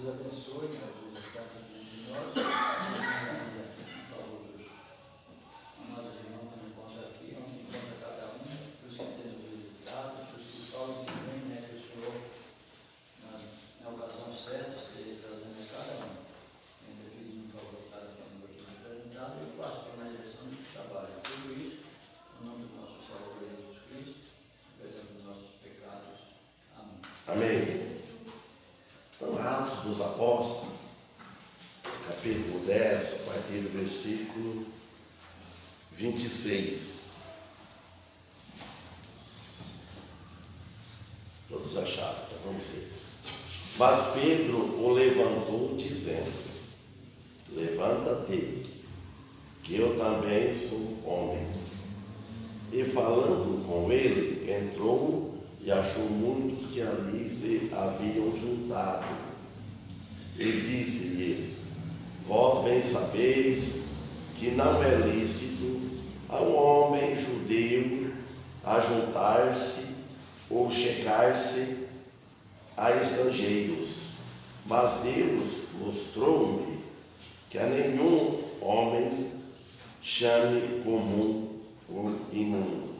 Deus abençoe, ajude cada um de nós. Por favor, amados irmãos, que encontram aqui, onde encontra cada um, os que têm nos visitado, os que falam de bem, que o Senhor, na ocasião certa, esteja trazendo a cada um. Ainda pedindo, por favor, cada família aqui representada, e o pastor na direção do trabalho. Tudo isso, em nome do nosso Salvador Jesus Cristo, perdão dos nossos pecados. Amém. Amém. Então, Atos dos Apóstolos, capítulo 10, a partir do versículo 26. Todos acharam, então vamos ver. Mas Pedro o levantou, dizendo: levanta-te, que eu também sou homem. E falando com ele, entrou e achou muitos que ali se haviam juntado. E disse-lhes: vós bem sabeis que não é lícito a um homem judeu ajuntar-se ou chegar-se a estrangeiros, mas Deus mostrou-me que a nenhum homem chame comum ou imundo.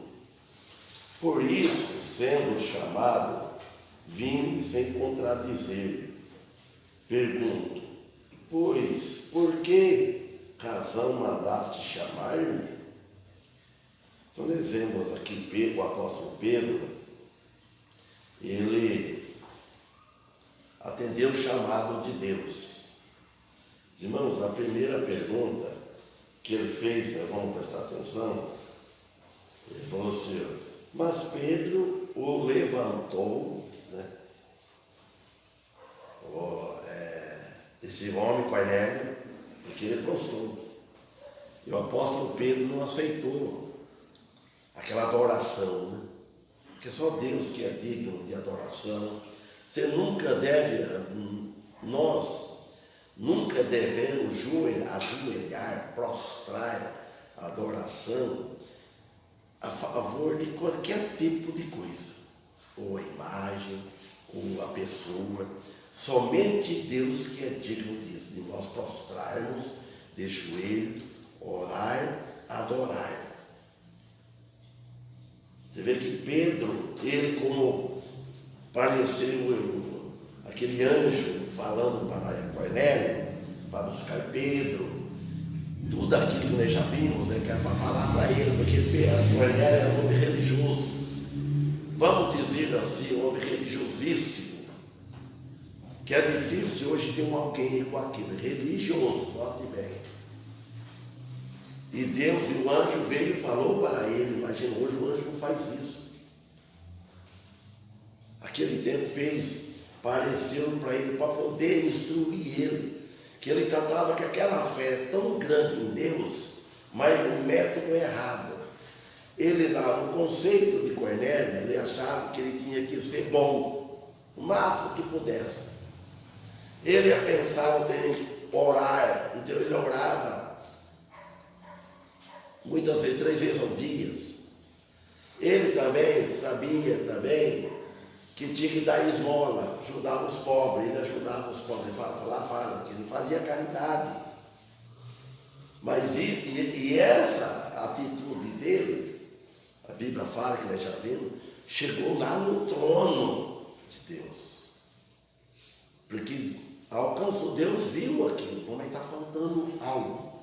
Por isso, sendo chamado, vim sem contradizer. Pergunto: pois, por que razão mandaste chamar-me? Então, nós vemos aqui o apóstolo Pedro, ele atendeu o chamado de Deus. Irmãos, a primeira pergunta que ele fez, vamos prestar atenção, ele falou assim: mas Pedro o levantou, né? Esse homem Cornélio, porque ele prostou. E o apóstolo Pedro não aceitou aquela adoração, né? Porque só Deus que é digno de adoração. Você nunca deve, nós nunca devemos ajoelhar, prostrar adoração a favor de qualquer tipo de coisa, ou a imagem, ou a pessoa. Somente Deus que é digno disso, de nós prostrarmos de joelho, orar, adorar. Você vê que Pedro, ele como pareceu aquele anjo falando para Cornélio, para buscar Pedro, tudo aquilo que nós já vimos, né, que era para falar para ele, porque Cornélio era um homem religioso, vamos dizer assim, um homem religiosíssimo, que é difícil hoje ter alguém com aquilo, religioso, note bem. E Deus e o anjo veio e falou para ele. Imagina, hoje o anjo não faz isso. Aquele tempo pareceu para ele, para poder instruir ele, que ele tratava que aquela fé tão grande em Deus, mas no método errado. Ele lá, no conceito de Cornélio, ele achava que ele tinha que ser bom, o máximo que pudesse. Ele pensava em orar, então ele orava muitas vezes, 3 vezes ao dia. Ele também sabia que tinha que dar esmola, ajudar os pobres. Ele ajudava os pobres, fala que ele fazia caridade. Mas e essa atitude dele, a Bíblia fala que nós já vimos, chegou lá no trono de Deus. Porque alcançou, Deus viu aquilo, como está faltando algo.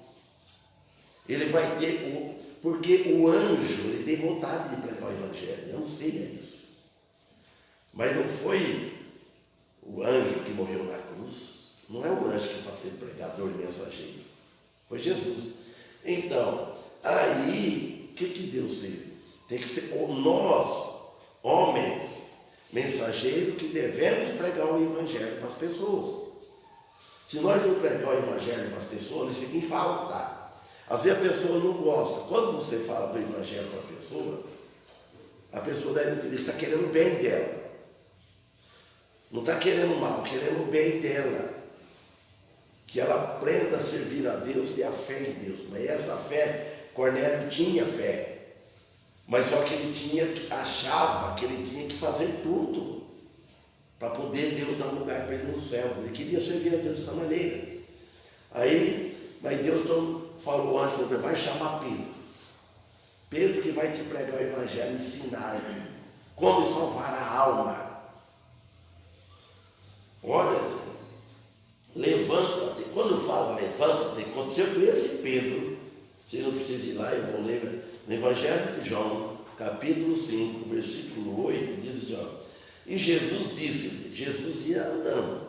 Ele vai ter, porque o anjo, ele tem vontade de pregar o evangelho, eu não sei isso. Mas não foi o anjo que morreu na cruz, não é o anjo que vai ser pregador e mensageiro, foi Jesus. Então, aí, o que Deus fez? Tem que ser nós, homens, mensageiros, que devemos pregar o evangelho para as pessoas. Se nós não pregar o evangelho para as pessoas, isso aqui falta. Às vezes a pessoa não gosta. Quando você fala do evangelho para a pessoa deve entender que está querendo o bem dela. Não está querendo mal, querendo o bem dela. Que ela aprenda a servir a Deus, ter a fé em Deus. Mas essa fé, Cornélio tinha fé. Mas só que ele achava que ele tinha que fazer tudo. para poder Deus dar um lugar para ele no céu. Ele queria servir a Deus dessa maneira. Aí, mas Deus então falou antes, vai chamar Pedro. Pedro que vai te pregar o evangelho, ensinar como salvar a alma. Olha, levanta-te. Quando fala levanta-te, aconteceu com esse Pedro. Você não precisa ir lá, eu vou ler no Evangelho de João, capítulo 5, versículo 8, diz assim, ó, e Jesus disse, Jesus ia andando,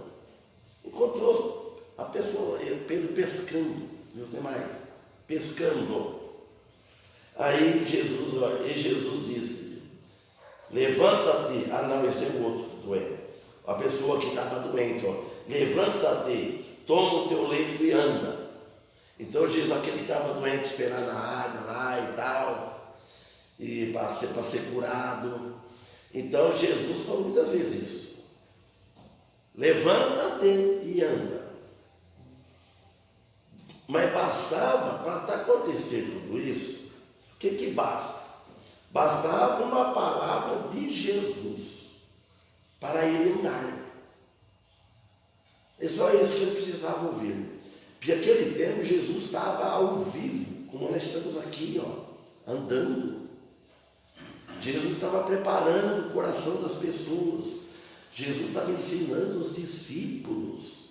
encontrou a pessoa, Pedro pescando, viu, tem mais, pescando. Aí Jesus disse, levanta-te, não, esse é o outro doente, a pessoa que estava doente, ó, levanta-te, toma o teu leito e anda. Então Jesus, aquele que estava doente, esperando a água lá e tal, e para ser curado. Então Jesus falou muitas vezes isso. Levanta-te e anda. Mas bastava, para acontecer tudo isso, o que basta? Bastava uma palavra de Jesus para ele andar. É só isso que ele precisava ouvir. Porque naquele tempo Jesus estava ao vivo, como nós estamos aqui, ó, andando. Jesus estava preparando o coração das pessoas. Jesus estava ensinando os discípulos.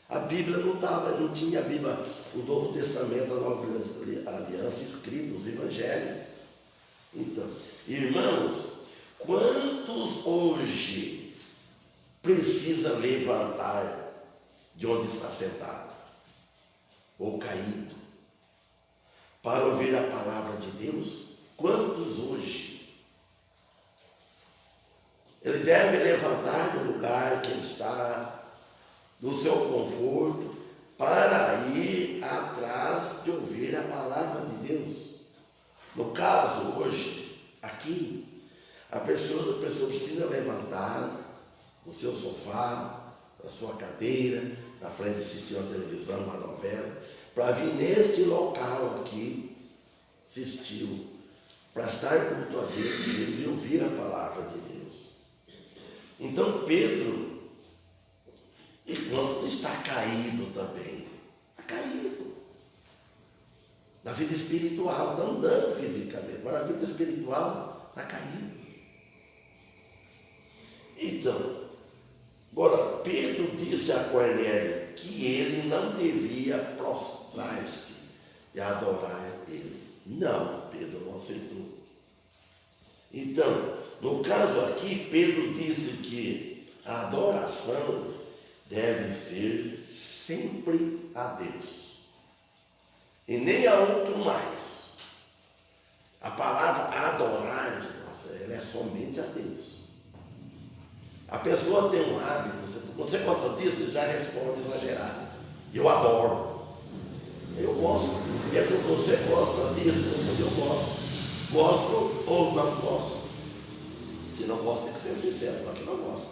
A Bíblia não tinha a Bíblia, o Novo Testamento, a Nova Aliança escrita, os Evangelhos. Então, irmãos, quantos hoje precisa levantar de onde está sentado, ou caído, para ouvir a palavra de Deus? Quantos hoje? Ele deve levantar do lugar que ele está, do seu conforto, para ir atrás de ouvir a palavra de Deus. No caso, hoje, aqui, a pessoa precisa levantar do seu sofá, da sua cadeira, na frente de assistir uma televisão, uma novela, para vir neste local aqui, assistir, para estar junto a Deus e ouvir a palavra de Deus. Então Pedro, enquanto está caído também, está caído. Na vida espiritual, está andando fisicamente, mas na vida espiritual está caído. Então, agora, Pedro disse a Cornélio que ele não devia prostrar-se e adorar ele. Não, Pedro não aceitou. Então, no caso aqui, Pedro disse que a adoração deve ser sempre a Deus e nem a outro mais. A palavra adorar, ela é somente a Deus. A pessoa tem um hábito, quando você gosta disso, ele já responde exagerado. Eu adoro. Eu gosto. É porque você gosta disso, eu gosto. Gosto ou não gosto. Se não gosta, tem que ser sincero, falar que não gosta.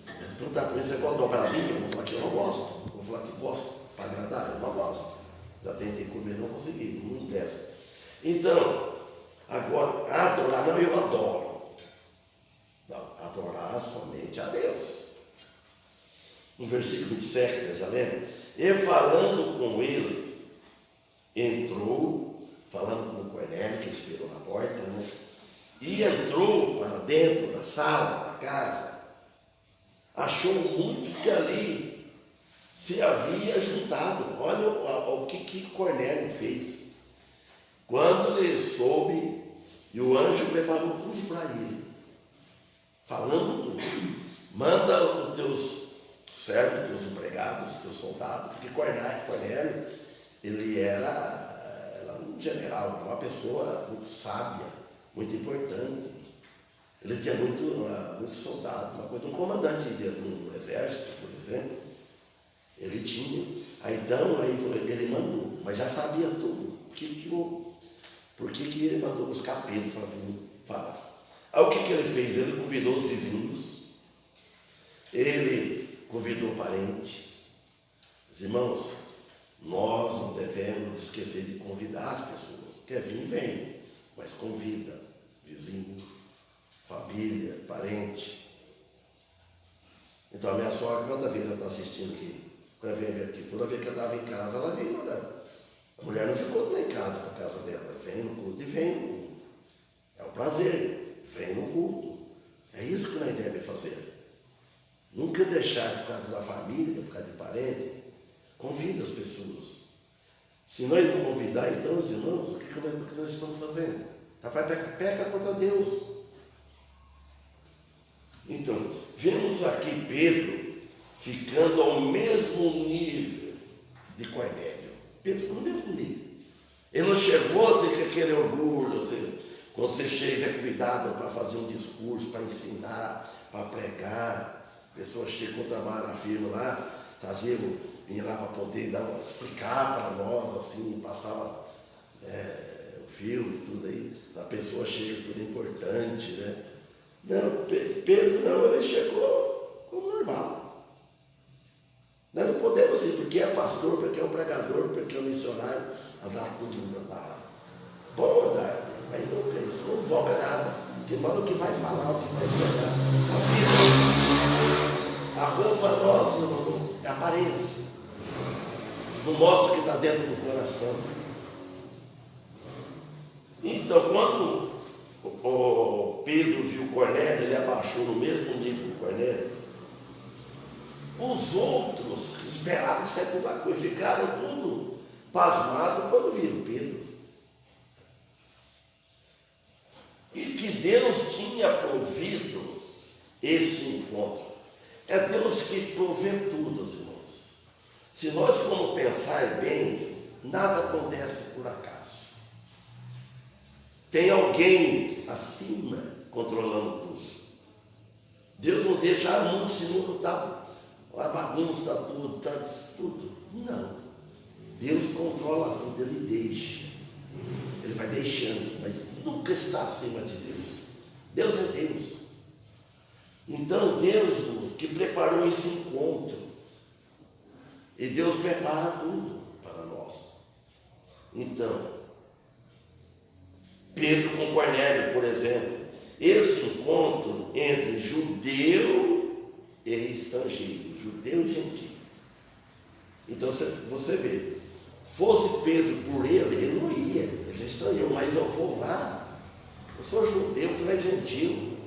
Se perguntar para mim, você gosta do dobradinho? Eu vou falar que eu não gosto. Vou falar que gosto. Para agradar, eu não gosto. Já tentei comer, não consegui, não desce. Então, agora, adorar, não, eu adoro. Não, adorar somente a Deus. No versículo 27, já lembra? E falando com ele, entrou, falando com o Cornélio, que esperou na porta, né? E entrou para dentro da sala, da casa, achou muitos que ali se havia juntado. Olha o que Cornélio fez. Quando ele soube, e o anjo preparou tudo para ele, falando tudo. Manda os teus servos, teus empregados, teus soldados, porque Cornélio, ele era um general, uma pessoa muito sábia, muito importante. Ele tinha muito soldado, uma coisa, um comandante dentro do exército, por exemplo, ele tinha. Então, ele mandou, mas já sabia tudo. Por que ele mandou buscar Pedro para vir falar? Aí o que ele fez? Ele convidou os vizinhos, ele convidou parentes. Os irmãos, nós não devemos esquecer de convidar as pessoas. Quer vir, vem, mas convida vizinho, família, parente. Então a minha sogra, toda vez ela está assistindo aqui, quando vem aqui, toda vez que ela estava em casa, ela veio orar. A mulher não ficou nem em casa, para casa dela, vem no culto e vem no culto. É um prazer, vem no culto. É isso que nós devemos fazer. Nunca deixar por causa da família, por causa de parente. Convida as pessoas. Se nós não convidar, então, os irmãos, o que nós estamos fazendo? Peca contra Deus. Então, vemos aqui Pedro ficando ao mesmo nível de Cornélio. Pedro ficou no mesmo nível. Ele não chegou assim com aquele orgulho, assim, quando você chega, é cuidado para fazer um discurso, para ensinar, para pregar. A pessoa chega com o trabalho na firma lá, vinha lá para poder explicar para nós, assim, passava o filme, tudo aí. A pessoa chega, tudo é importante, né? Não, Pedro não, ele chegou como normal. Nós não podemos ir, porque é pastor, porque é um pregador, porque é um missionário, andar tudo, andar. Bom andar, mas nunca isso, não voga nada. Porque manda o que vai falar, o que vai pregar. A roupa nossa é aparência. Não mostra o que está dentro do coração. Então, quando o Pedro viu Cornélio, ele abaixou no mesmo nível do Cornélio. Os outros que esperavam segunda coisa, ficaram tudo pasmados quando viram Pedro. E que Deus tinha provido esse encontro. É Deus que provê tudo, irmãos. Se nós formos pensar bem, nada acontece por acaso. Tem alguém acima controlando tudo. Deus não deixa muito, se não está a bagunça, tudo. Não. Deus controla tudo, Ele deixa. Ele vai deixando, mas nunca está acima de Deus. Deus é Deus. Então Deus que preparou esse encontro. E Deus prepara tudo para nós. Então, Pedro com Cornélio, por exemplo, esse encontro entre judeu e estrangeiro, judeu e gentio. Então você vê, fosse Pedro por ele não ia, ele estranhou, mas eu vou lá, eu sou judeu, tu é gentil.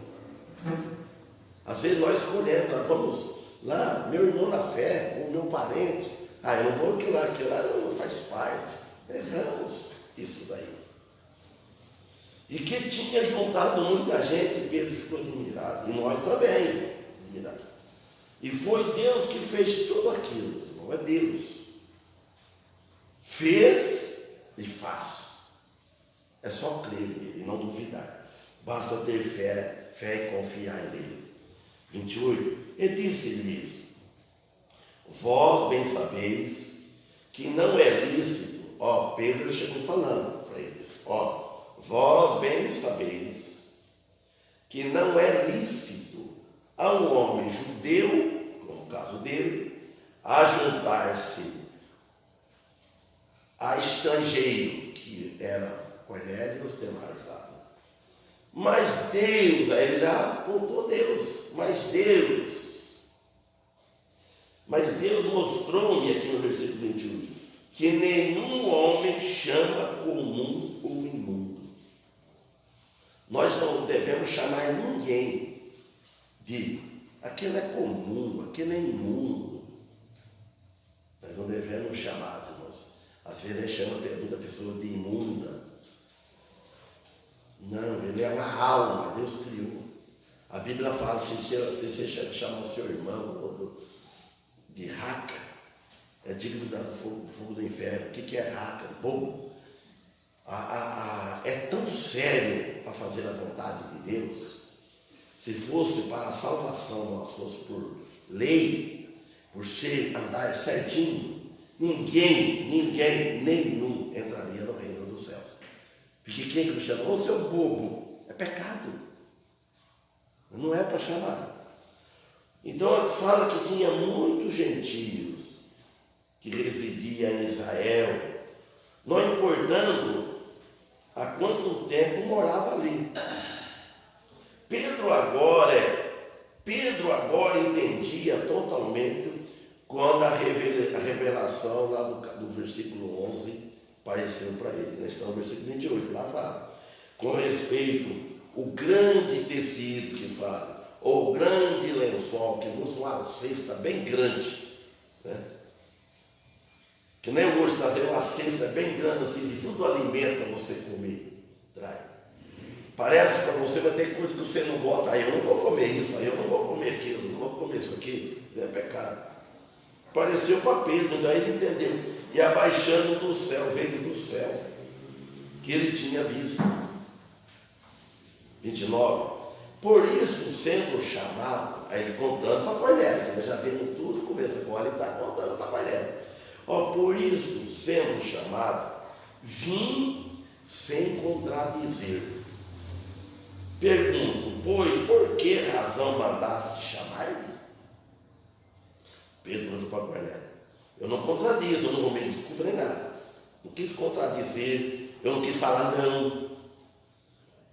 Às vezes nós escolhemos, nós vamos lá, meu irmão na fé, o meu parente, eu não vou aquilo lá não faz parte. Erramos isso daí. E que tinha juntado muita gente, Pedro ficou admirado, e nós também, admirados. E foi Deus que fez tudo aquilo, não é Deus. Fez e faz. É só crer nele e não duvidar. Basta ter fé e confiar nele. 28, ele disse-lhes: vós bem sabeis que não é lícito, Pedro chegou falando para eles, vós bem sabeis que não é lícito a um homem judeu, no caso dele, ajuntar-se a estrangeiro, que era Cornélio e os demais lá. Mas Deus, aí ele já apontou Deus, mas Deus mostrou-me aqui no versículo 21, que nenhum homem chama comum ou imundo. Nós não devemos chamar ninguém de aquilo é comum, aquilo é imundo. Nós não devemos chamar, irmãos. Às vezes ele chama muita pessoa de imunda. Não, ele é uma alma, Deus criou. A Bíblia fala, se você chamar o seu irmão de raca, é digno do fogo do inferno. O que é raca? Bobo. É tão sério para fazer a vontade de Deus. Se fosse para a salvação, nós fosse por lei, por andar certinho, ninguém, nenhum entraria no reino dos céus. Porque quem que chama? Ô seu bobo, é pecado. Não é para chamar. Então fala que tinha muitos gentios que residiam em Israel, não importando há quanto tempo morava ali. Pedro agora entendia totalmente quando a revelação lá do versículo 11 apareceu para ele. Nós estamos no versículo 28, lá fala, com respeito ao grande tecido que fala, ou grande lençol, que vos uma cesta bem grande, né? Que nem hoje trazer uma cesta bem grande, assim, de tudo alimento para você comer, traz. Parece para você, vai ter coisa que você não gosta, aí eu não vou comer isso, aí eu não vou comer aquilo, não vou comer isso aqui, é pecado. Apareceu para Pedro, daí ele entendeu. E abaixando do céu, veio do céu, que ele tinha visto. 29. Por isso, sendo chamado, aí ele contando para Cornélio, que nós já vimos tudo, começa com ele, está contando para Cornélio. Por isso, sendo chamado, vim sem contradizer. Pergunto, pois, por que razão mandaste chamar-me? Pedro perguntou para Cornélio. Eu não contradizo, eu não vou me descobrir nada. Não quis contradizer, eu não quis falar não.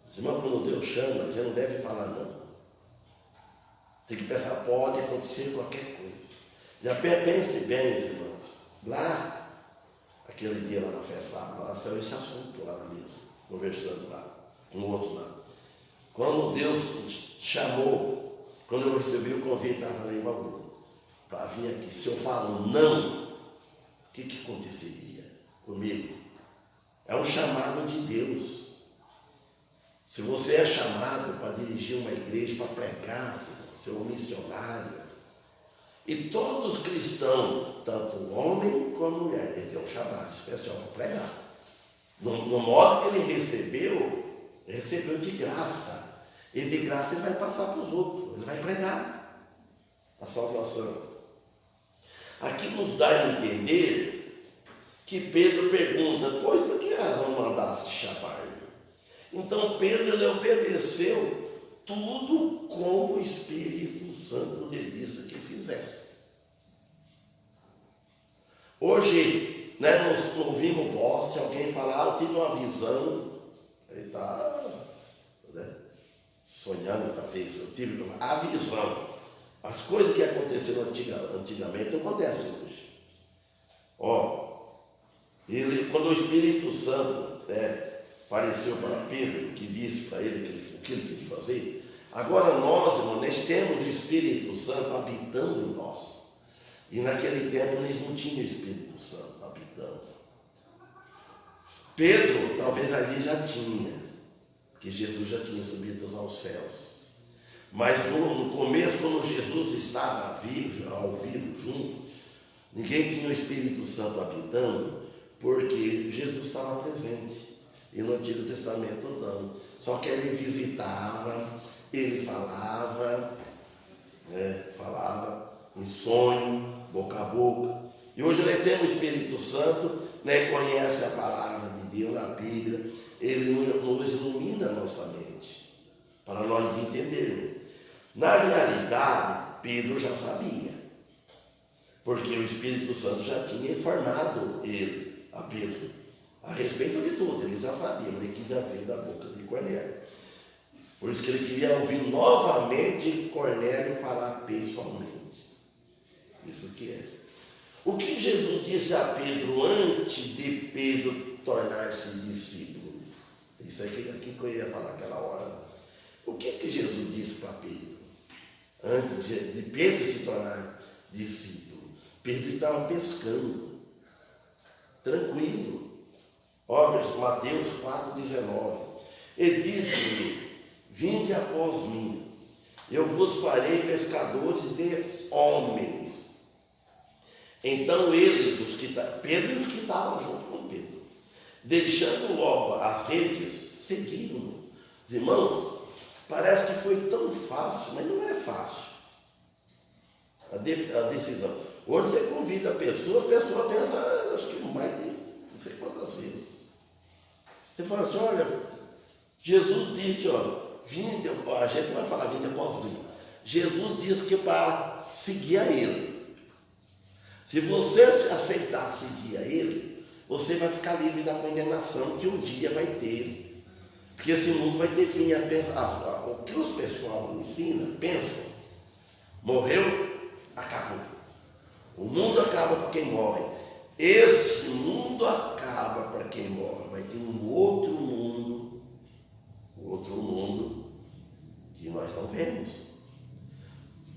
Os irmãos, quando Deus chama, a gente não deve falar não. Tem que pensar, pode acontecer qualquer coisa. Já pense bem, irmãos. Lá, aquele dia lá na festa, lá saiu esse assunto lá na mesa, conversando lá, com o outro lado. Quando Deus chamou, quando eu recebi o convite, estava lá em Bauru, para vir aqui. Se eu falo não, o que aconteceria comigo? É um chamado de Deus. Se você é chamado para dirigir uma igreja, para pregar, ser um missionário, e todos os cristãos, tanto homem como mulher, ele tem um chamado especial para pregar. No modo que ele recebeu de graça. E de graça ele vai passar para os outros, ele vai pregar a salvação. Aqui nos dá a entender que Pedro pergunta, pois por que razão mandaste chamar-me? Então Pedro ele obedeceu tudo como o Espírito Santo lhe disse que fizesse. Hoje, nós ouvimos voz, se alguém falar, eu tive uma visão, ele está sonhando talvez, eu tive a visão. As coisas que aconteceram antigamente não acontecem hoje. Quando o Espírito Santo apareceu para Pedro, que disse para ele o que ele tinha que fazer, agora nós, irmãos, nós temos o Espírito Santo habitando em nós. E naquele tempo eles não tinham o Espírito Santo habitando. Pedro, talvez ali já tinha, que Jesus já tinha subido aos céus. Mas no começo, quando Jesus estava ao vivo junto, ninguém tinha o Espírito Santo habitando, porque Jesus estava presente. E no Antigo Testamento não. Só que ele visitava, ele falava em sonho, boca a boca. E hoje nós temos o Espírito Santo, conhece a palavra de Deus, a Bíblia, ele nos ilumina a nossa mente, para nós entendermos. Na realidade, Pedro já sabia, porque o Espírito Santo já tinha informado a Pedro, a respeito de tudo, ele já sabia, ele queria ver da boca de Cornélio. Por isso que ele queria ouvir novamente Cornélio falar pessoalmente. Isso que é. O que Jesus disse a Pedro antes de Pedro tornar-se discípulo? Isso aqui que eu ia falar aquela hora. O que Jesus disse para Pedro? Antes de Pedro se tornar discípulo. Pedro estava pescando, tranquilo. Mateus 4,19. Ele disse-lhe, vinde após mim, eu vos farei pescadores de homens. Então eles, Pedro e os que estavam junto com Pedro, deixando logo as redes, seguiram-no. Irmãos, parece que foi tão fácil, mas não é fácil a decisão. Hoje você convida a pessoa pensa, acho que mais de não sei quantas vezes. Você fala assim, olha, Jesus disse, vinde, a gente vai falar vinde após mim. Jesus disse que para seguir a Ele. Se você aceitar seguir a Ele, você vai ficar livre da condenação que um dia vai ter. Porque esse mundo vai ter fim. O que os pessoal ensina, pensam, morreu, acabou. O mundo acaba por quem morre. Este mundo acaba para quem morre. Vai ter um outro mundo que nós não vemos.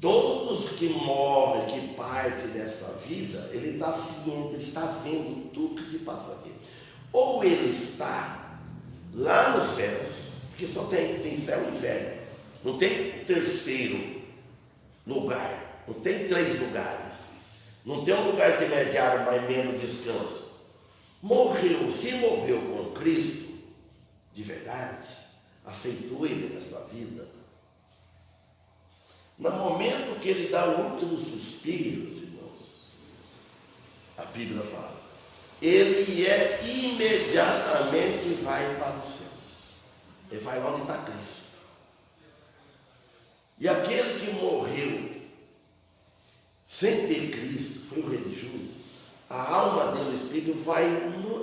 Todos que morrem, que partem dessa vida, ele está ciente, ele está vendo tudo que se passa aqui. Ou ele está lá nos céus, porque só tem céu e inferno, não tem terceiro lugar, não tem 3 lugares, não tem um lugar intermediário, mais menos descanso. Se morreu com Cristo, de verdade, aceitou ele nessa vida, no momento que ele dá o último suspiro, irmãos, a Bíblia fala, ele imediatamente vai para os céus. Ele vai lá onde está Cristo. E aquele que morreu sem ter Cristo, foi o religioso, a alma dele, o Espírito, vai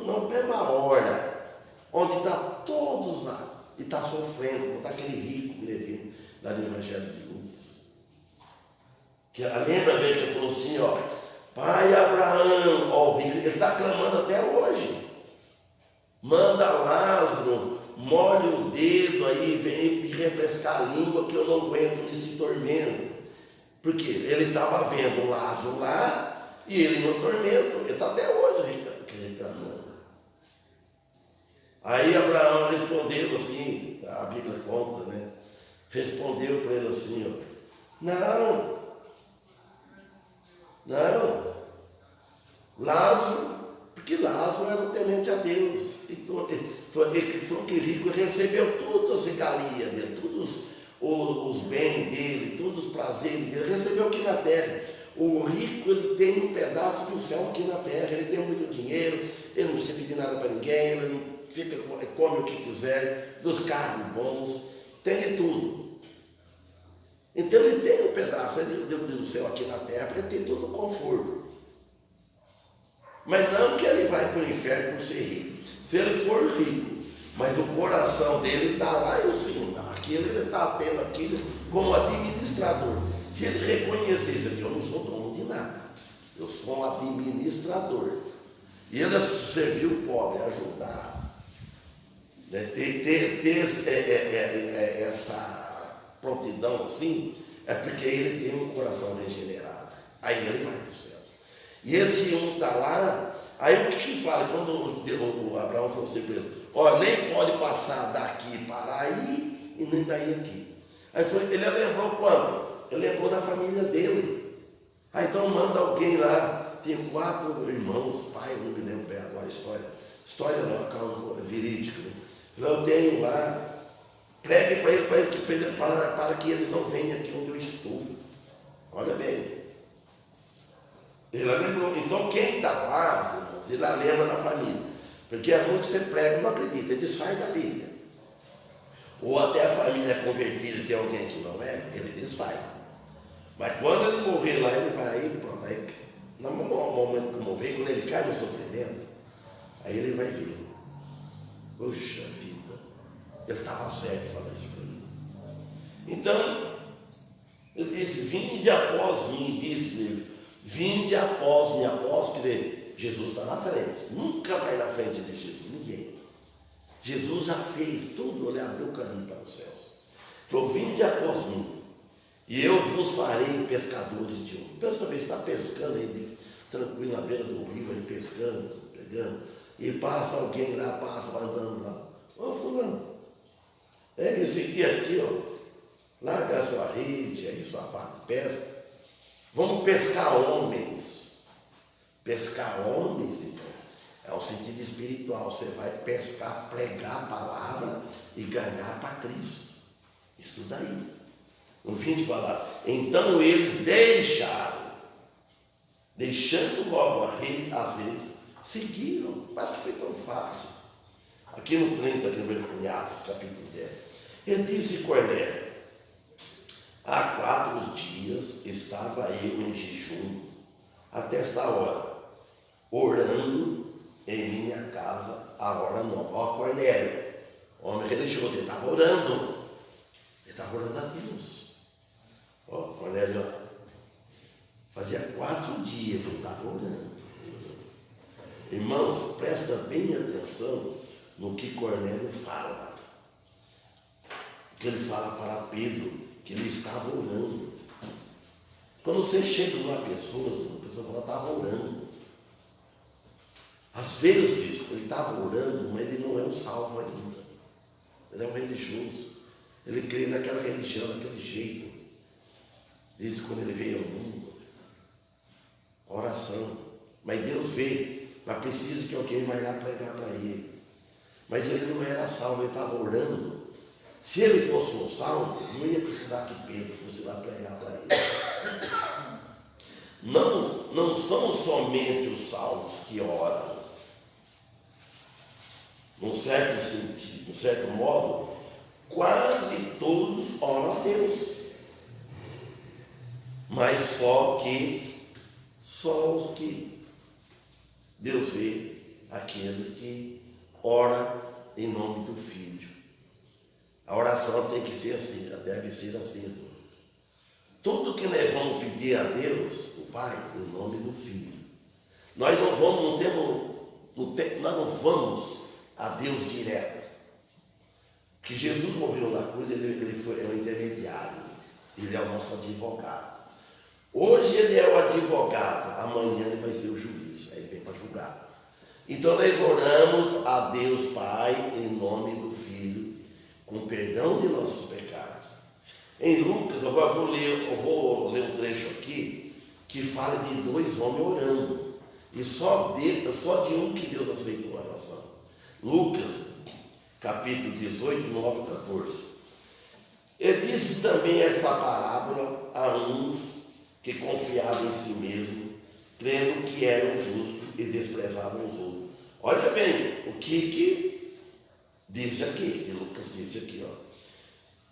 na mesma hora, onde está todos lá, e está sofrendo, como está aquele rico levino lá no Evangelho de Lucas. Que lembra bem que ele falou assim, ó, pai Abraão, ó, ele está clamando até hoje. Manda Lázaro, molhe o dedo aí, vem me refrescar a língua, que eu não aguento nesse tormento. Porque ele estava vendo Lázaro lá e ele no tormento, ele está até hoje reclamando. Aí Abraão respondeu assim, a Bíblia conta, né? Respondeu para ele assim, ó, não, Lázaro, porque Lázaro era um temente a Deus, ele foi que rico, recebeu todas as regalias dele, todos os bens dele, todos os prazeres dele, recebeu aqui na terra. O rico, ele tem um pedaço do céu aqui na terra, ele tem muito dinheiro, ele não precisa pedir nada para ninguém, ele não fica, come o que quiser, dos carros bons, tem de tudo. Então ele tem um pedaço do céu aqui na terra para ter todo o conforto. Mas não que ele vai para o inferno por ser rico. Se ele for rico, mas o coração dele está lá em cima, aquilo ele está tendo aquilo como administrador. Se ele reconhecesse que eu não sou dono de nada, eu sou um administrador, e ele serviu o pobre, ajudar, né, ter essa prontidão assim, é porque ele tem um coração regenerado. Aí ele vai para os céus. E esse um está lá, aí o que fala? Quando o Abraão falou assim para ele, ó, nem pode passar daqui para aí e nem daí aqui. Aí ele lembrou quando? Ele lembrou da família dele. Aí então manda alguém lá, tem 4 irmãos, pai, não me lembro bem agora a história. História não, é verídico. Eu tenho lá, pregue para ele para que eles não venham aqui onde eu estou. Olha bem. Ele lembrou. Então quem está lá, irmãos, ele lembra da família. Porque é muito que você prega e não acredita, ele sai da Bíblia. Ou até a família é convertida e tem alguém que não é, ele desfaz. Mas quando ele morrer lá, ele vai aí, pronto, aí, no momento que morrer, quando ele cai no sofrimento, aí ele vai ver. Puxa vida, ele estava certo de falar isso para mim. Então, ele disse, vinde após mim, disse ele, vinde após mim, quer dizer, Jesus está na frente, nunca vai na frente de Jesus, ninguém. Jesus já fez tudo, ele abriu o caminho para os céus. Falou, vinde após mim, e eu vos farei pescadores de homens. Pensa bem, está pescando aí, tranquilo na beira do rio, aí pescando, pegando, e passa alguém lá, passa andando lá. Ô fulano, esse aqui, ó, larga a sua rede, aí sua parte de pesca. Vamos pescar homens. Pescar homens, irmão, é o sentido espiritual. Você vai pescar, pregar a palavra e ganhar para Cristo. Isso daí. No fim de falar, então eles deixando logo a rede, às vezes, seguiram. Mas que foi tão fácil. Aqui no 30, primeiro Cunhados, capítulo 10. Ele disse Cornélio, há 4 dias estava eu em jejum, até esta hora, orando em minha casa, a hora nova. Ó Cornélio, homem religioso, ele estava orando. Ele estava orando a Deus. Ó, Cornélio, fazia 4 dias que ele estava orando. Irmãos, presta bem atenção no que Cornélio fala. Que ele fala para Pedro, que ele estava orando. Quando você chega numa pessoa, a pessoa fala, estava orando. Às vezes, ele estava orando, mas ele não é um salvo ainda. Ele é um religioso. Ele crê naquela religião, daquele jeito. Desde quando ele veio ao mundo. A oração. Mas Deus vê, mas precisa que alguém vai lá pregar para ele. Mas ele não era salvo, ele estava orando. Se ele fosse um salvo, não ia precisar que Pedro fosse lá pregar para ele. Não são somente os salvos que oram. Num certo sentido, num certo modo, quase todos oram a Deus. Mas só os que Deus vê, aqueles que oram em nome do Filho. A oração tem que ser assim, deve ser assim. Tudo que nós vamos pedir a Deus, o Pai, em nome do Filho. Nós não vamos a Deus direto. Porque Jesus morreu na cruz, ele é o intermediário. Ele é o nosso advogado. Hoje ele é o advogado, amanhã ele vai ser o juiz. Aí ele vem para julgar. Então nós oramos a Deus Pai em nome do Filho, com perdão de nossos pecados. Em Lucas, agora eu vou ler um trecho aqui que fala de 2 homens orando. E só de um que Deus aceitou a oração. Lucas, capítulo 18, 9 e 14. Ele disse também esta parábola a uns que confiavam em si mesmos, crendo que eram justos e desprezavam os outros. Olha bem o que disse aqui, que Lucas disse aqui, ó.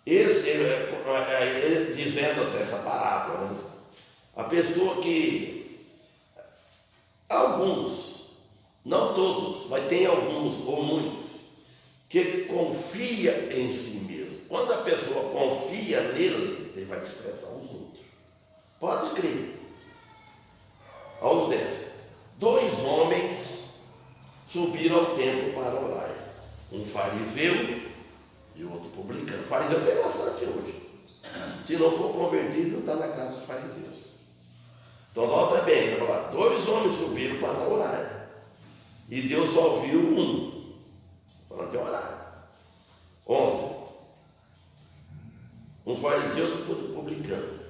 Ele dizendo essa parábola, né? A pessoa que, alguns, não todos, mas tem alguns ou muitos, que confia em si mesmo. Quando a pessoa confia nele, ele vai desprezar os outros. Pode crer. Olha o 10. 2 homens subiram ao templo para orar. Um fariseu e o outro publicano. O fariseu tem bastante hoje. Se não for convertido, está na casa dos fariseus. Então nota bem, vai falar, 2 homens subiram para orar. E Deus só viu um. Falando de orar. 11. Um fariseu e outro publicano.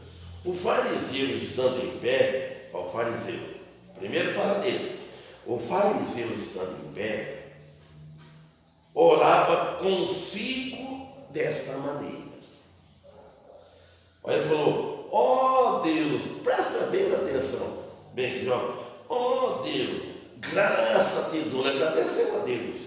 O fariseu estando em pé, ó, o fariseu, primeiro fala dele. O fariseu estando em pé, orava consigo desta maneira. Aí ele falou, ó Deus, presta bem atenção, bem aqui, ó Deus, graça te dou, agradecemos a Deus,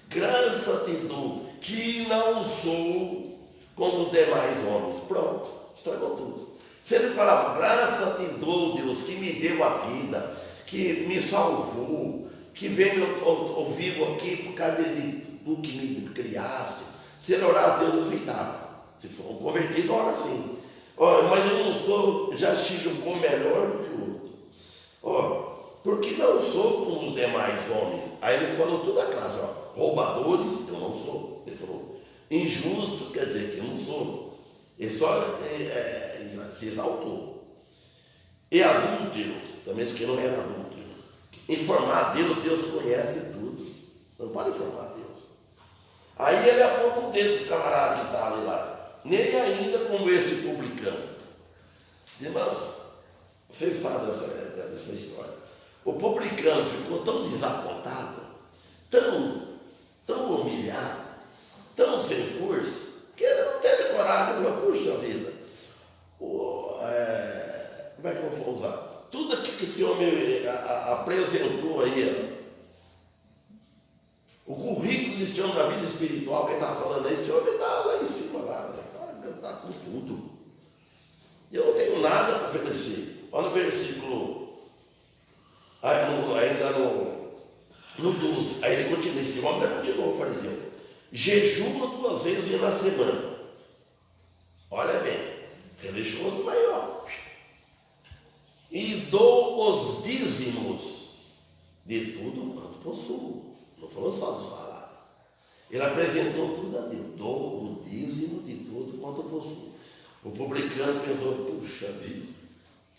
graça te dou, que não sou como os demais homens. Pronto, estragou tudo. Se ele falava, graça te dou, Deus, que me deu a vida, que me salvou, que veio eu vivo aqui por causa do que me criaste. Se ele orasse, Deus aceitava. Se for um convertido, ora assim. Mas eu não sou, já te julgou melhor do que o outro. Porque não sou como os demais homens. Aí ele falou toda a classe, roubadores, eu não sou. Ele falou, injusto, quer dizer que eu não sou. Ele só se exaltou. E adúlteros, também disse que não era adúltero. Informar Deus conhece tudo. Não pode informar Deus. Aí ele aponta o dedo do camarada que estava lá. Nem ainda como este publicano. Irmãos, vocês sabem dessa história. O publicano ficou tão desapontado, tão humilhado, tão sem força, que ele não teve coragem. Ele falou, puxa vida, como é que eu vou usar? Tudo aquilo que esse homem apresentou aí, o currículo desse homem na vida espiritual, que ele estava falando aí, esse homem está lá em cima, está com tudo. E eu não tenho nada para oferecer. Olha no versículo, ainda no 12, aí ele continua, esse homem continuou, o fariseu. jejua 2 vezes na semana. Olha bem, religioso maior. E dou os dízimos de tudo quanto possuo. Não falou só do salário. Ele apresentou tudo a Deus. Dou o dízimo de tudo quanto possuo. O publicano pensou, puxa vida,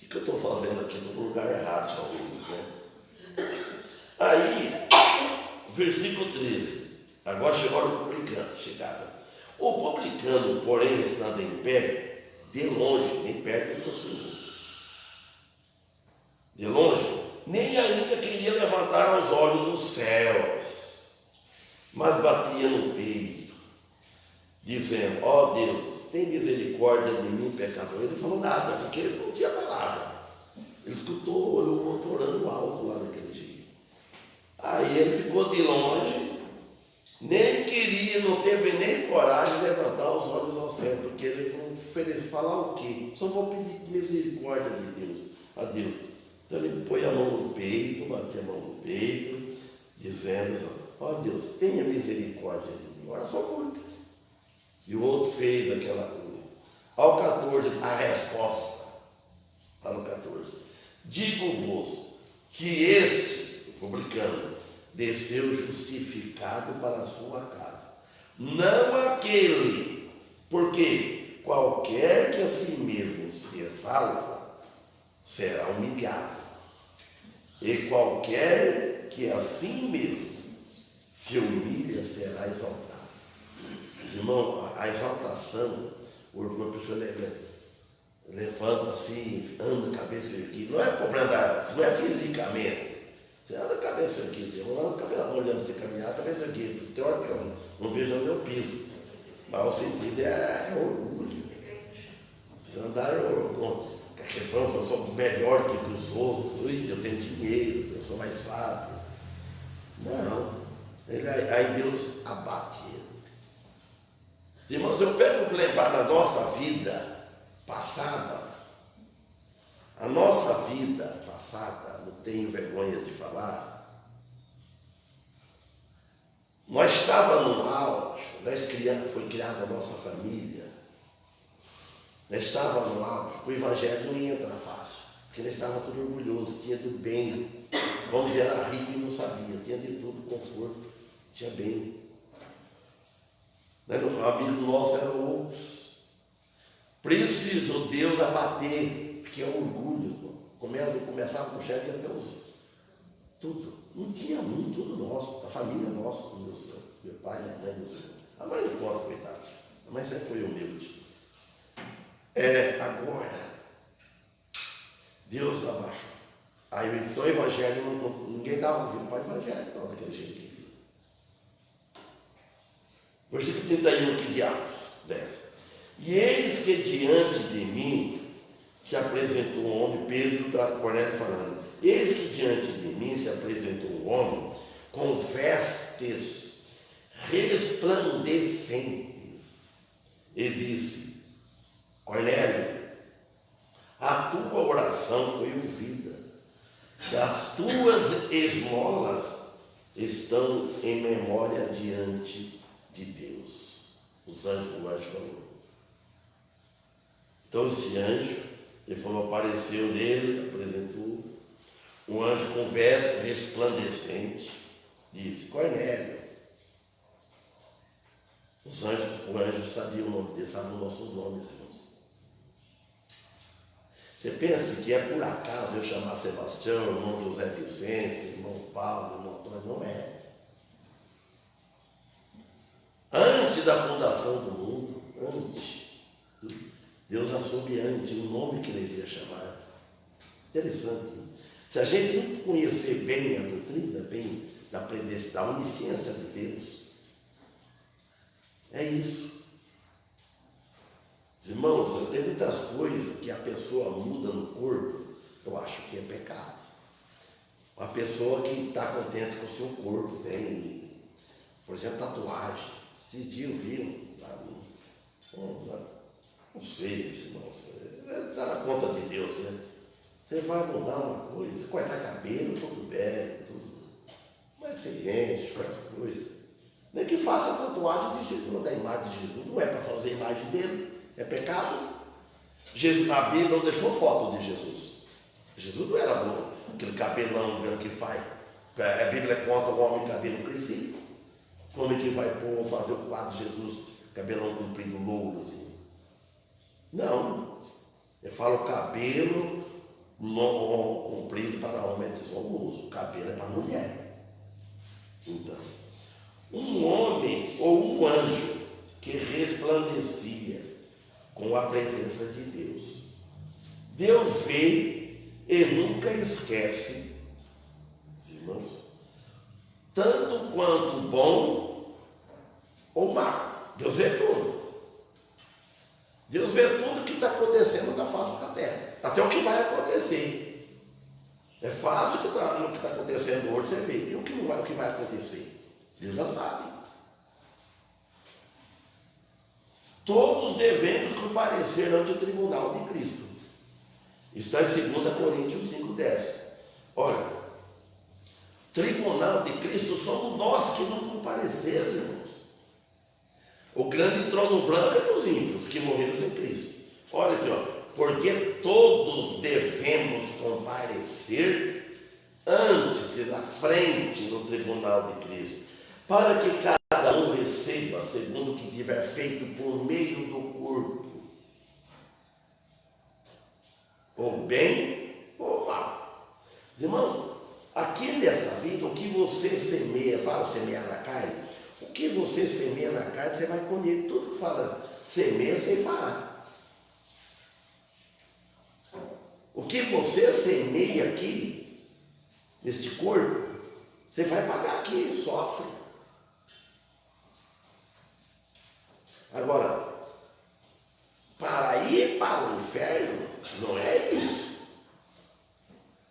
o que eu estou fazendo aqui? Estou no lugar errado, talvez, né? Aí, versículo 13. Agora chegou o publicano. O publicano, porém, estando em pé, de longe, nem perto do Senhor. De longe, nem ainda queria levantar os olhos dos céus, mas batia no peito, dizendo, ó Deus, tem misericórdia de mim, pecador. Ele falou nada, porque ele não tinha palavra. Ele escutou, olhou o outro orando alto lá naquele dia. Aí ele ficou de longe, nem queria, não teve nem coragem de levantar os olhos ao céu, porque ele falou, falar o quê? Só vou pedir misericórdia de Deus, a Deus. Então ele põe a mão no peito, batia a mão no peito, dizendo, ó Deus, tenha misericórdia de mim. Ora só curta. E o outro fez aquela coisa. Ao 14, a resposta. Está no 14. Digo-vos que este, o publicano, desceu justificado para a sua casa. Não aquele, porque qualquer que a si mesmo se exalta, será humilhado. E qualquer que a si mesmo se humilha, será exaltado. Irmão, a exaltação, o orgulho, a pessoa levanta assim, anda cabeça erguida. Não é problema, não é fisicamente. Você anda cabeça erguida. Eu ando olhando você caminhar, cabeça erguida. Tem hora que eu não vejo o meu piso. Mas o sentido é orgulho. Você andar orgulho. Eu sou melhor que os outros, eu tenho dinheiro, eu sou mais sábio. Não. Aí Deus abate ele. Irmãos, eu pego lembrar da nossa vida passada. A nossa vida passada, não tenho vergonha de falar. Nós estávamos no auge, foi criada a nossa família. Nós estávamos no auge, o evangelho não ia entrar fácil, porque nós estávamos tudo orgulhoso, tinha do bem. Vamos ver, era rico e não sabia, tinha de tudo, conforto, tinha bem. O amigo nosso era outros. Precisou Deus abater, porque é orgulho, irmão. Começava com o chefe até os. Tudo. Não tinha muito, tudo nosso. A família nossa, meu pai, minha mãe, meus irmãos. A mãe não conta, coitada. A mãe sempre foi humilde. Agora, Deus abaixou. Aí então o evangelho, ninguém dava ouvido para o evangelho, não, daquele jeito. Versículo 31, que diabos? 10. E eis que diante de mim se apresentou um homem, Pedro da Cornélio falando, eis que diante de mim se apresentou um homem com vestes resplandecentes e disse, Cornélio, a tua oração foi ouvida, e as tuas esmolas estão em memória diante de Deus. O anjo falou. Então esse anjo, ele falou, apareceu nele, apresentou um anjo com veste resplandecente, disse, Cornélio. O anjo sabia o nome dele, sabe os nossos nomes, irmãos. Você pensa que é por acaso eu chamar Sebastião, irmão José Vicente, irmão Paulo, irmão Antônio? Não é. Antes da fundação do mundo, Deus já soube antes o nome que ele ia chamar. Interessante. Se a gente não conhecer bem a doutrina, bem da onisciência de Deus, é isso. Irmãos, tem muitas coisas que a pessoa muda no corpo, eu acho que é pecado. Uma pessoa que está contente com o seu corpo, tem, por exemplo, tatuagem. Esses dias eu vi, não sei, irmãos, está na conta de Deus, né? Você vai mudar uma coisa, cortar cabelo, tudo bem, tudo. Mas você enche, faz coisas. Nem que faça tatuagem A Bíblia não deixou foto de Jesus. Jesus não era bom, aquele cabelão grande que faz. A Bíblia conta o homem de cabelo crescido. Como é que vai fazer o quadro de Jesus, cabelão comprido, louro assim? Não. Eu falo cabelo longo, comprido para homem é desonroso. Cabelo é para mulher. Então, um homem ou um anjo que resplandecia com a presença de Deus. Deus vê e nunca esquece, irmãos, tanto quanto bom ou mal. Deus vê tudo. Deus vê tudo que está acontecendo na face da terra, até o que vai acontecer. É fácil o que está acontecendo hoje, você vê. E o que vai acontecer? Deus já sabe. Todos devemos comparecer ante o tribunal de Cristo. Isso está em 2 Coríntios 5,10. Olha, tribunal de Cristo somos nós que não comparecemos, irmãos. O grande trono branco é dos ímpios que morreram sem Cristo. Olha aqui, ó. Porque todos devemos comparecer antes, na frente, no tribunal de Cristo, para que cada um receba segundo o que tiver feito por meio do corpo, ou bem ou mal. Irmãos, aqui nessa vida, o que você semeia, fala semear na carne, o que você semeia na carne, você vai colher. Tudo que fala semeia, você fará. O que você semeia aqui, neste corpo, você vai pagar aqui, sofre. Agora, para ir para o inferno, não é isso.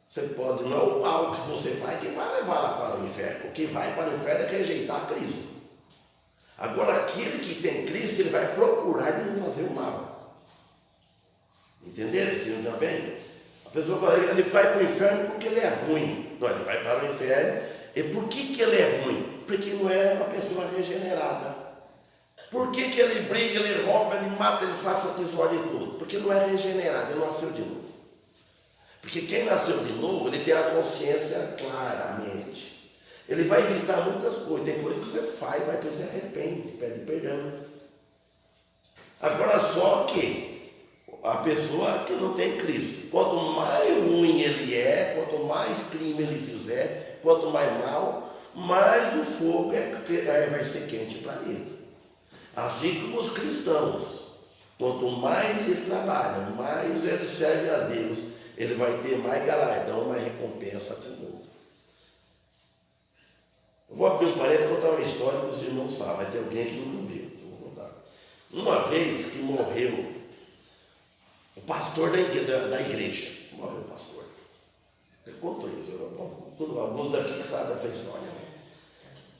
Você pode, não é o mal que você faz que vai levar lá para o inferno. O que vai para o inferno é rejeitar Cristo. Agora, aquele que tem Cristo, ele vai procurar não fazer o mal. Entenderam? Sim, também? A pessoa fala, ele vai para o inferno porque ele é ruim. Não, ele vai para o inferno. E por que ele é ruim? Porque não é uma pessoa regenerada. Por que ele briga, ele rouba, ele mata, ele faz a tesoura e tudo? Porque não é regenerado, ele nasceu de novo. Porque quem nasceu de novo, ele tem a consciência claramente. Ele vai evitar muitas coisas. Tem coisas que você faz, vai que você arrepende, pede perdão. Agora só que a pessoa que não tem Cristo, quanto mais ruim ele é, quanto mais crime ele fizer, quanto mais mal, mais o fogo vai ser quente para ele. Assim como os cristãos, quanto mais ele trabalha, mais ele serve a Deus, ele vai ter mais galardão, mais recompensa com o outro. Eu vou abrir um parênteses e contar uma história que os irmãos sabem, vai ter alguém que não viu, eu vou contar. Uma vez que morreu o pastor da igreja, morreu o pastor. Ele contou isso, alguns daqui que sabem dessa história.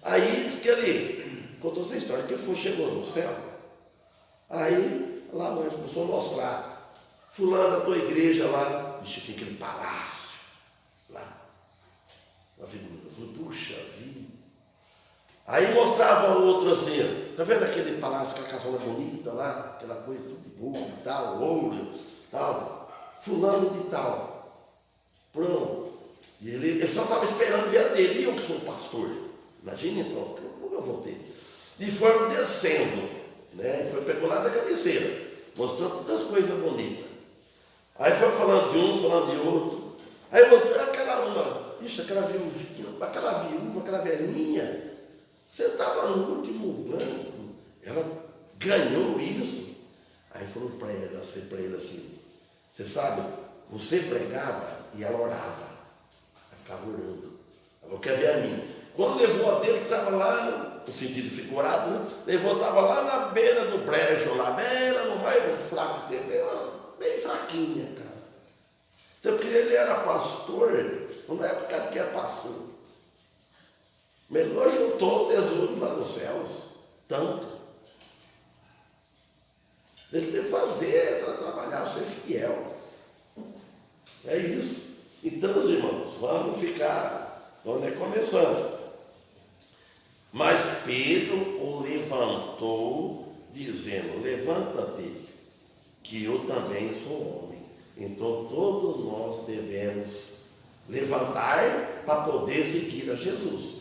Aí diz que ele contou essa história, que ele chegou no céu. Aí, lá o anjo começou a mostrar. Fulano da tua igreja lá, bicho, tem aquele palácio lá. Na figura. Eu falei, puxa vida. Aí mostrava outro assim, tá vendo aquele palácio com a casona bonita lá, aquela coisa tudo de burro e tal, ouro, tal, fulano de tal. Pronto. E ele só estava esperando ver a dele, e eu que sou pastor. Imagina então, como eu voltei. E foram descendo, né? Foi pegou lá da cabeceira, mostrando tantas coisas bonitas. Aí foi falando de um, falando de outro. Aí mostrou aquela uma, bicho, aquela viúva, aquela velhinha, sentava no último banco, ela ganhou isso. Aí falou para ele assim, você sabe, você pregava e ela orava, ela ficava orando. Ela quer ver a mim. Quando levou a dele, que estava lá, no sentido figurado, né? Levou, estava lá na beira do brejo, lá, beira no meio do fraco dele, bem fraquinha, cara. Então, porque ele era pastor, não é por causa que é pastor. Mas ele juntou o tesouro lá nos céus, tanto. Ele tem que fazer, trabalhar, ser fiel. É isso. Então, os irmãos, vamos ficar, vamos começando. Mas Pedro o levantou, dizendo, levanta-te, que eu também sou homem. Então todos nós devemos levantar para poder seguir a Jesus.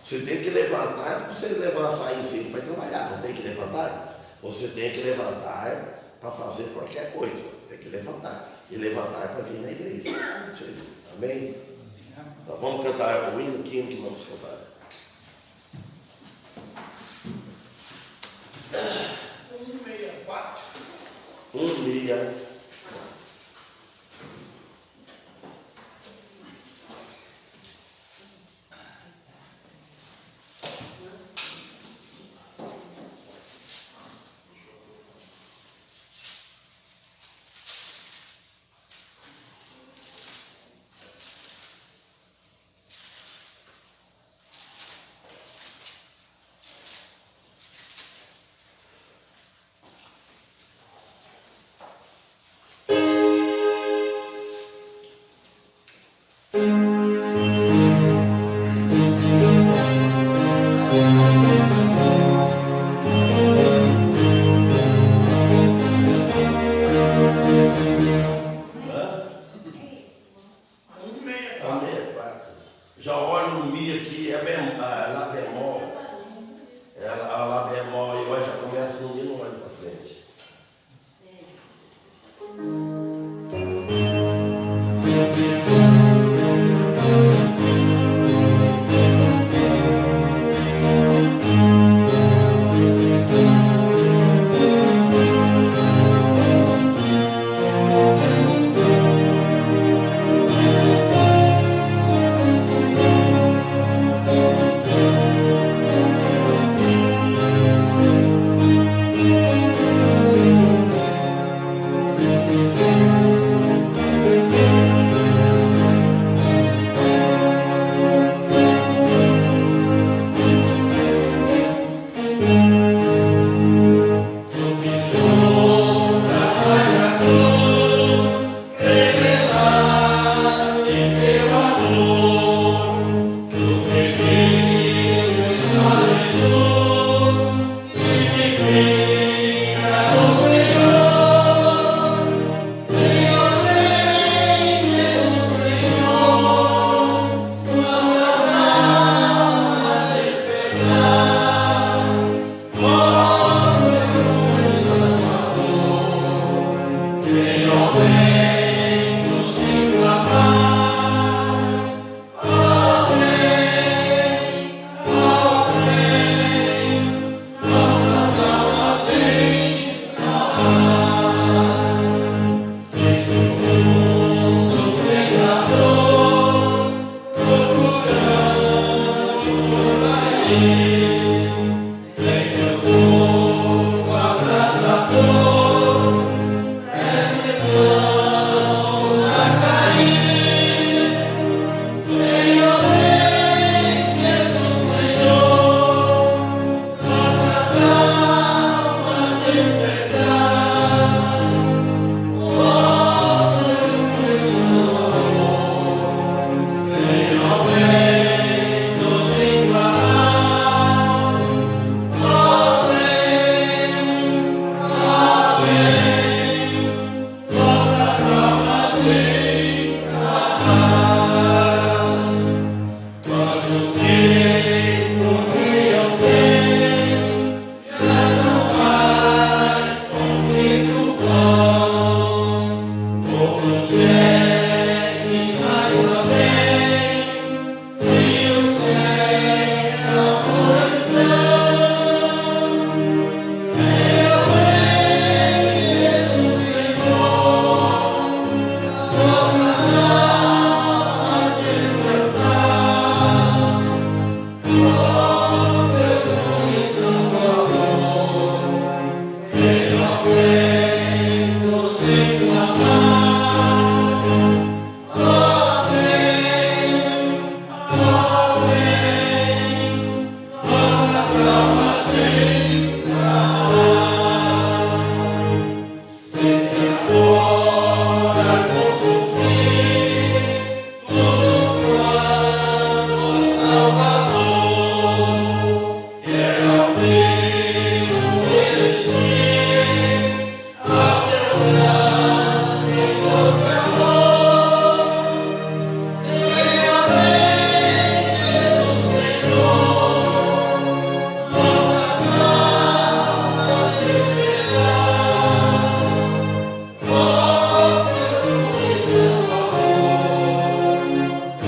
Você tem que levantar, para você sair cedo para trabalhar, não tem que levantar? Você tem que levantar para fazer qualquer coisa, tem que levantar. E levantar para vir na igreja. Isso aí. Amém? Então vamos cantar o hino, que hino que vamos cantar? 164. 164. Já olha o Mi aqui, é Lá bemol. A Lá bemol, eu já começo no Mi, não olho para frente.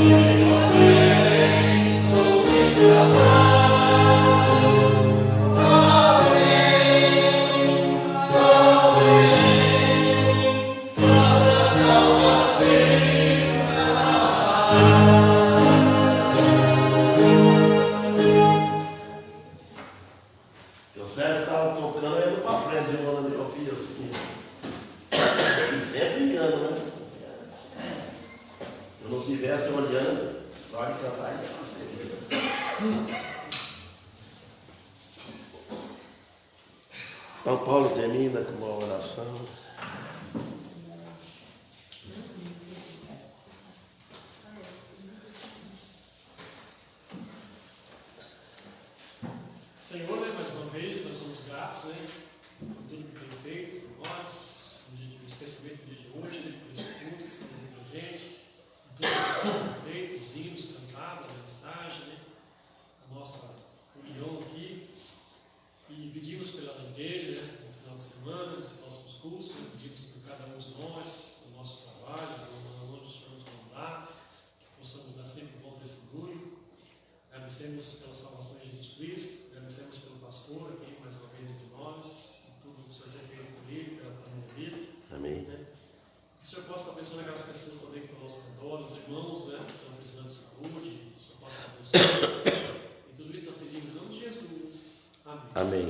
O Sérgio estava tocando indo para frente, eu fiz assim. E sempre engano, né? Se eu não estivesse olhando, na hora de cantar, ia conseguir. Então Paulo termina com uma oração. Senhor, né, mais uma vez, nós somos gratos, né, por tudo que tem feito por nós, especialmente no dia de hoje, né, por esse culto que estamos aqui presente, por tudo que tem feito, os hinos cantados, a mensagem, né, a nossa união aqui. E pedimos pela igreja, né, no final de semana, nos próximos cursos, né, pedimos por cada um de nós, no nosso trabalho, onde o Senhor nos mandar, que possamos dar sempre um bom testemunho. Agradecemos pela salvação de Jesus Cristo, agradecemos pelo pastor aqui mais uma vez entre nós, e tudo que o Senhor tem feito por ele, pela família dele. Amém. Né? Que o Senhor possa estar abençoando aquelas pessoas também que estão ao nosso redor, os irmãos, né, que estão precisando de saúde, que o Senhor possa abençoar. E tudo isso nós pedimos em nome de Jesus. Amém. Amém.